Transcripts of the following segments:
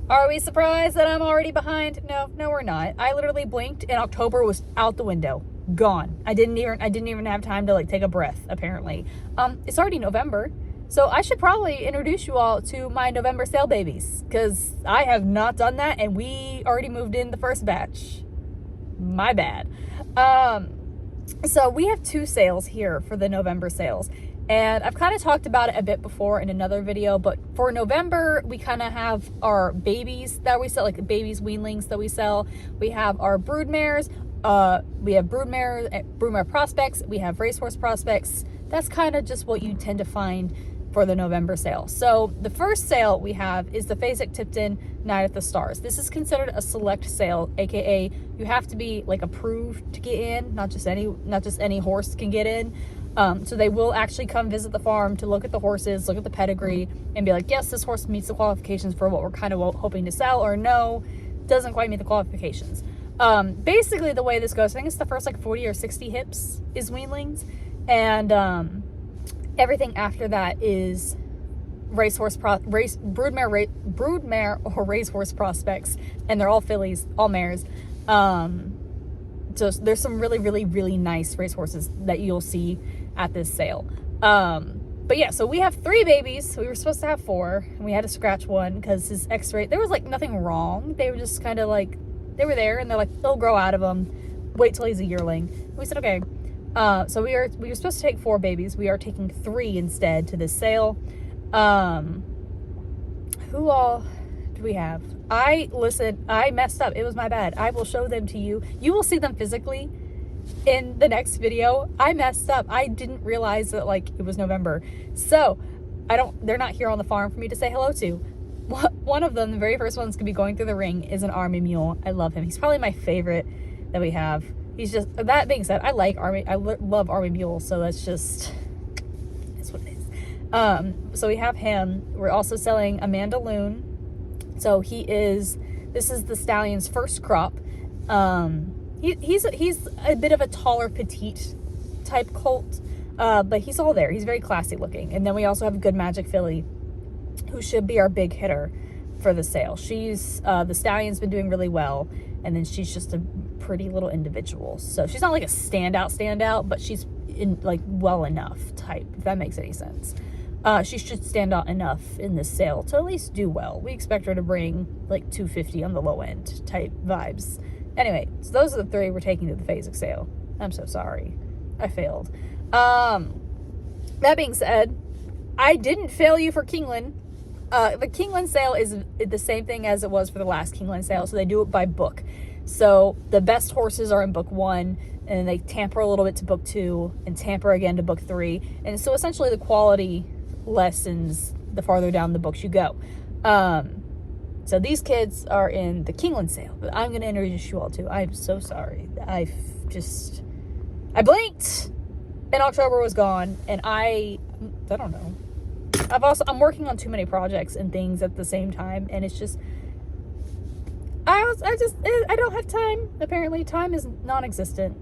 Are we surprised that I'm already behind? No, we're not. I literally blinked and October was out the window. Gone. I didn't even have time to like take a breath, apparently. It's already November. So I should probably introduce you all to my November sale babies, because I have not done that and we already moved in the first batch. My bad. So we have 2 sales here for the November sales. And I've kind of talked about it a bit before in another video, but for November, we kind of have our babies that we sell, like babies, weanlings that we sell. We have our broodmares. We have broodmare prospects. We have racehorse prospects. That's kind of just what you tend to find for the November sale. So the first sale we have is the Fasek-Tipton Night at the Stars. This is considered a select sale, aka you have to be like approved to get in. Not just any horse can get in. So they will actually come visit the farm to look at the horses, look at the pedigree, and be like, yes, this horse meets the qualifications for what we're kind of hoping to sell, or no, doesn't quite meet the qualifications. Basically the way this goes, I think it's the first like 40 or 60 hips is weanlings, and everything after that is broodmare or racehorse prospects, and they're all fillies, all mares. So there's some really, really, really nice racehorses that you'll see at this sale. But yeah, so we have 3 babies. We were supposed to have 4, and we had to scratch one because his x-ray, there was like nothing wrong. They were just kind of like, they were there and they're like, they'll grow out of them. Wait till he's a yearling. And we said, okay. So we were supposed to take 4 babies. We are taking 3 instead to this sale. Who all do we have? I messed up. It was my bad. I will show them to you. You will see them physically in the next video. I messed up. I didn't realize that like it was November. So they're not here on the farm for me to say hello to. One of them, the very first one's gonna be going through the ring, is an army mule. I love him. He's probably my favorite that we have. He's just, that being said, I love army mules, so that's what it is. So we have him. We're also selling a Mandaloon. So this is the stallion's first crop. He's a bit of a taller, petite type colt, but he's all there. He's very classy looking. And then we also have a Good Magic filly, who should be our big hitter for the sale. She's, the stallion's been doing really well, and then she's just a pretty little individual. So she's not like a standout, but she's in like well enough type, if that makes any sense. She should stand out enough in this sale to at least do well. We expect her to bring like 250 on the low end type vibes. Anyway, so those are the 3 we're taking to the Fasek sale. I'm so sorry. I failed. That being said, I didn't fail you for Kingland. The Kingland sale is the same thing as it was for the last Kingland sale, so they do it by book. So the best horses are in book 1, and then they tamper a little bit to book 2, and tamper again to book 3. And so essentially the quality lessens the farther down the books you go. So these kids are in the Kingland sale, but I'm going to introduce you all to. I'm so sorry. I blinked and October was gone, and I don't know. I'm working on too many projects and things at the same time, and it's just, I don't have time. Apparently time is non-existent.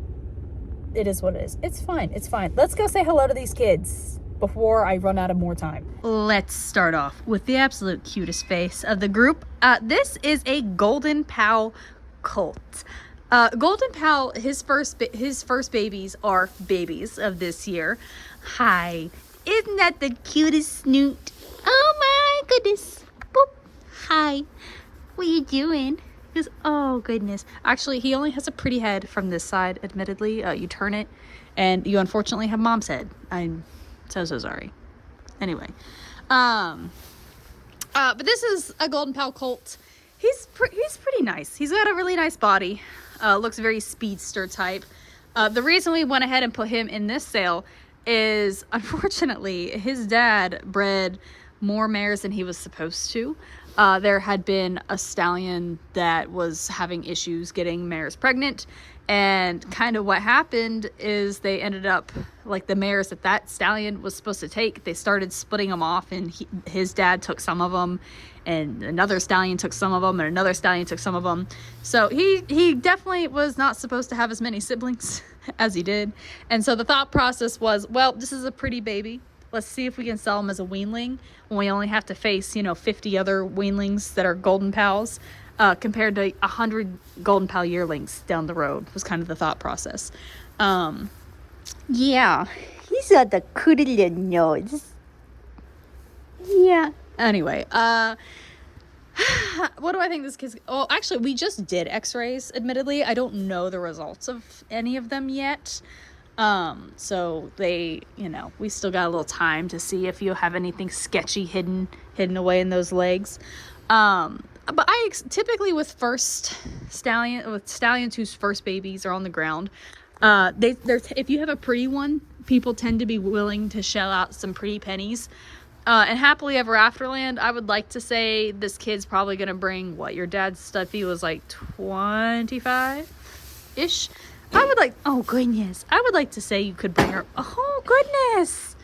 It is what it is. It's fine. Let's go say hello to these kids before I run out of more time. Let's start off with the absolute cutest face of the group. This is a Golden Pal colt. Golden Pal, his first babies are babies of this year. Hi, isn't that the cutest snoot? Oh my goodness. Boop. Hi, what you doing? Because, oh goodness. Actually, he only has a pretty head from this side, admittedly. You turn it and you unfortunately have mom's head. I'm so sorry. Anyway, but this is a Golden Pal colt. He's pretty nice. He's got a really nice body. Looks very speedster type. The reason we went ahead and put him in this sale is, unfortunately, his dad bred more mares than he was supposed to. There had been a stallion that was having issues getting mares pregnant, and kind of what happened is they ended up, like, the mares that stallion was supposed to take, they started splitting them off, and his dad took some of them, and another stallion took some of them, and another stallion took some of them. So he definitely was not supposed to have as many siblings as he did. And so the thought process was, well, this is a pretty baby. Let's see if we can sell them as a weanling when we only have to face, 50 other weanlings that are golden pals, compared to 100 golden pal yearlings down the road was kind of the thought process. Yeah, he's got the cute little nose. Yeah. Anyway, what do I think this kid's... Oh, actually, we just did x-rays, admittedly. I don't know the results of any of them yet. So they, we still got a little time to see if you have anything sketchy hidden away in those legs. But typically with stallions whose first babies are on the ground, if you have a pretty one, people tend to be willing to shell out some pretty pennies. And happily ever after land, I would like to say this kid's probably going to bring what your dad's stud fee was like 25-ish. Oh goodness. I would like to say you could bring her. Oh goodness.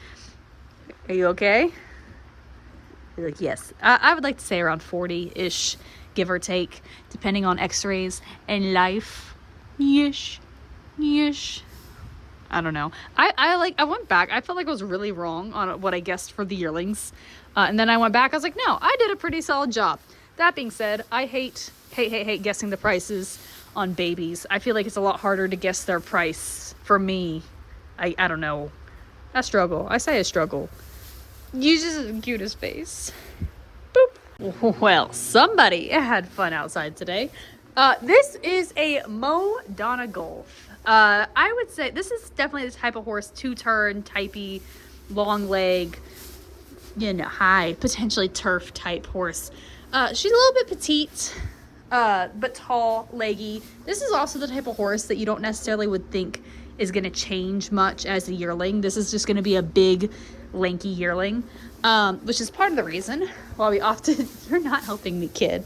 Are you okay? You're like, yes. I would like to say around 40-ish, give or take, depending on x-rays and life. Yeesh. I don't know. I went back. I felt like I was really wrong on what I guessed for the yearlings. And then I went back. I was like, no, I did a pretty solid job. That being said, I hate guessing the prices on babies. I feel like it's a lot harder to guess their price for me. I don't know. I struggle. I say I struggle. You just the cutest face. Boop. Well, somebody had fun outside today. This is a Mo-Donna Gulf. I would say this is definitely the type of horse, two-turn, typey, long leg, high, potentially turf type horse. She's a little bit petite, but tall, leggy. This is also the type of horse that you don't necessarily would think is going to change much as a yearling. This is just going to be a big, lanky yearling, which is part of the reason why we opted, you're not helping me, kid,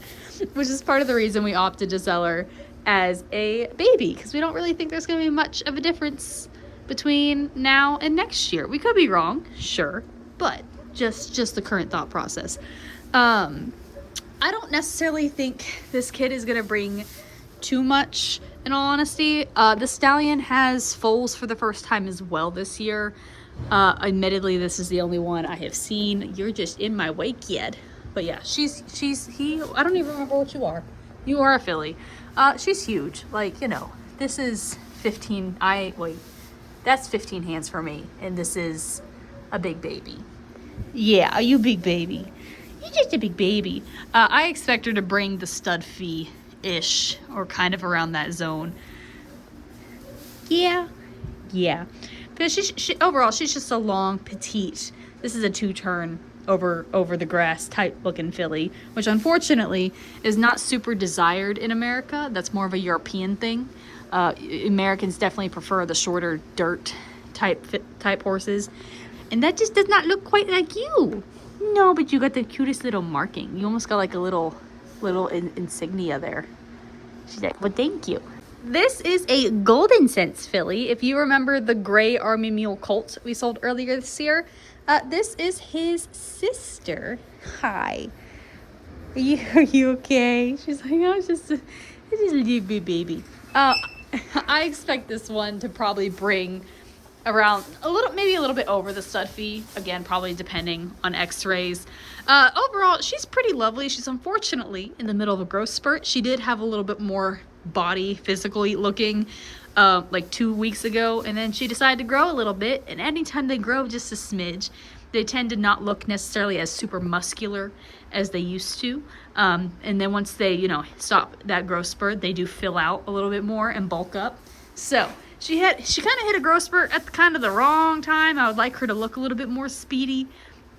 which is part of the reason we opted to sell her as a baby, because we don't really think there's going to be much of a difference between now and next year. We could be wrong, sure, but just the current thought process. I don't necessarily think this kid is going to bring too much, in all honesty. The stallion has foals for the first time as well this year. Admittedly, this is the only one I have seen. You're just in my way, kid. But yeah, he, I don't even remember what you are. You are a filly. She's huge. Like, this is 15, that's 15 hands for me. And this is a big baby. Yeah, you big baby. You're just a big baby. I expect her to bring the stud fee-ish, or kind of around that zone. Yeah. Because she overall, she's just a long, petite. This is a two-turn over the grass type looking filly, which unfortunately is not super desired in America. That's more of a European thing. Americans definitely prefer the shorter dirt type horses, and that just does not look quite like you. No, but you got the cutest little marking. You almost got like a little insignia there. She's like, well, thank you. This is a Golden Sense filly. If you remember the gray Army Mule colt we sold earlier this year, this is his sister. Hi. Are you okay? She's like, oh, it's just a little baby. I expect this one to probably bring around maybe a little bit over the stud fee. Again, probably depending on x-rays. Overall, she's pretty lovely. She's unfortunately in the middle of a growth spurt. She did have a little bit more body physically looking like 2 weeks ago, and then she decided to grow a little bit, and anytime they grow just a smidge, they tend to not look necessarily as super muscular as they used to, and then once they stop that growth spurt, they do fill out a little bit more and bulk up. So she kind of hit a growth spurt at kind of the wrong time. I would like her to look a little bit more speedy,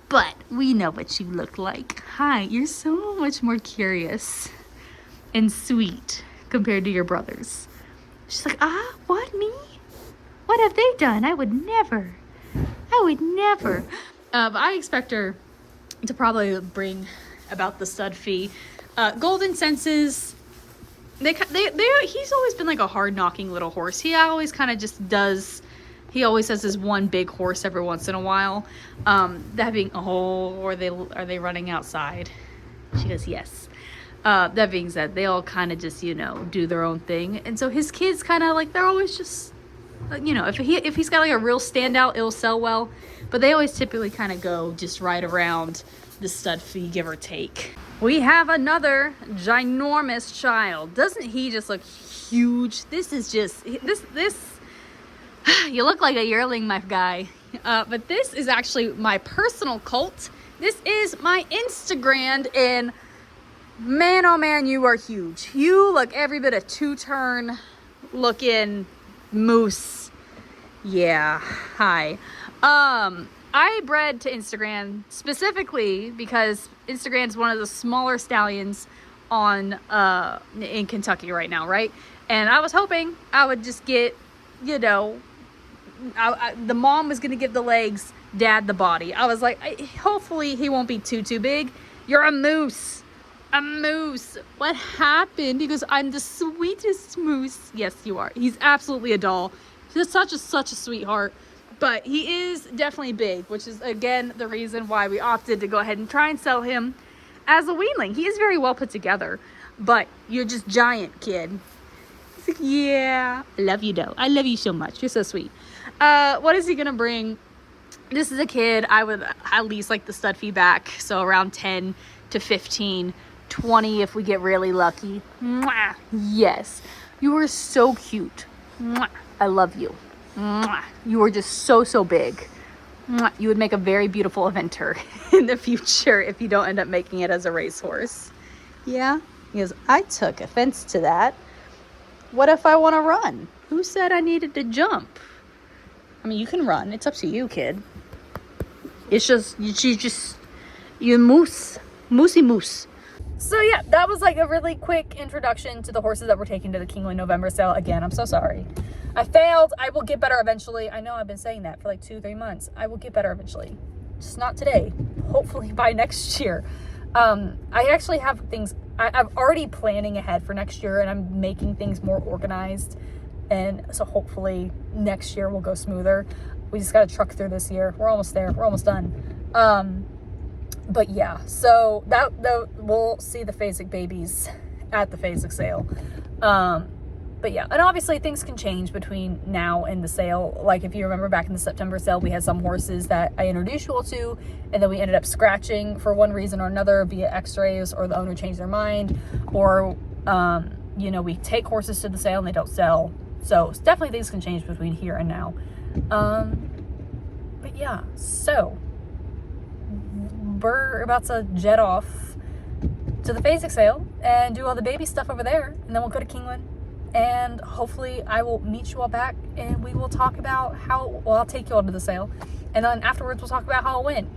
but we know what you look like. Hi, you're so much more curious and sweet compared to your brothers. She's like, what, me? What have they done? I would never. But I expect her to probably bring about the stud fee. Golden Senses, he's always been like a hard knocking little horse. He always kind of just does, he always has this one big horse every once in a while. That being, are they running outside? She goes, yes. That being said, they all kind of just, do their own thing. And so his kids kind of like, they're always just You know, if he's got like a real standout, it'll sell well. But they always typically kind of go just right around the stud fee, give or take. We have another ginormous child. Doesn't he just look huge? This is just, this, you look like a yearling, my guy. But this is actually my personal colt. This is my Instagram, and man, oh man, you are huge. You look every bit a two-turn looking moose. Yeah, hi. I bred to Instagram specifically because Instagram is one of the smaller stallions on in Kentucky right now, right? And I was hoping I would just get, you know, the mom was gonna give the legs, dad the body. I was like, hopefully he won't be too big. You're a moose. A moose. What happened? He goes, I'm the sweetest moose. Yes, you are. He's absolutely a doll. He's such a sweetheart. But he is definitely big, which is, again, the reason why we opted to go ahead and try and sell him as a weanling. He is very well put together, but you're just giant, kid. He's like, yeah, I love you, though. I love you so much. You're so sweet. What is he going to bring? This is a kid. I would at least like the stud fee back, so around 10 to 15, 20 if we get really lucky. Mwah. Yes, you are so cute. Mwah. I love you. You are just so big. You would make a very beautiful eventer in the future if you don't end up making it as a racehorse. Yeah? He goes, I took offense to that. What if I want to run? Who said I needed to jump? I mean, you can run. It's up to you, kid. It's just, you're moose. Moosey moose. So yeah, that was like a really quick introduction to the horses that we're taking to the Kingland November sale. Again, I'm so sorry. I failed. I will get better eventually. I know I've been saying that for like 2-3 months. I will get better eventually. Just not today. Hopefully by next year. I actually have things, I'm already planning ahead for next year, and I'm making things more organized. And so hopefully next year will go smoother. We just got to truck through this year. We're almost there. We're almost done. But yeah, so that we'll see the Phasic babies at the Phasic sale. But yeah, and obviously things can change between now and the sale. Like if you remember back in the September sale, we had some horses that I introduced you all to, and then we ended up scratching for one reason or another via x-rays, or the owner changed their mind, or, you know, we take horses to the sale and they don't sell. So definitely things can change between here and now. But yeah, so we're about to jet off to the Phasic sale and do all the baby stuff over there, and then we'll go to Kingland, and hopefully I will meet you all back, and we will talk about how, well, I'll take you all to the sale, and then afterwards we'll talk about how it went.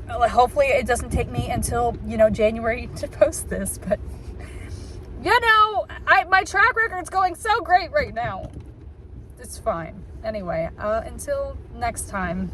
Hopefully it doesn't take me until, you know, January to post this, but you know, my track record's going so great right now. It's fine. Anyway, until next time.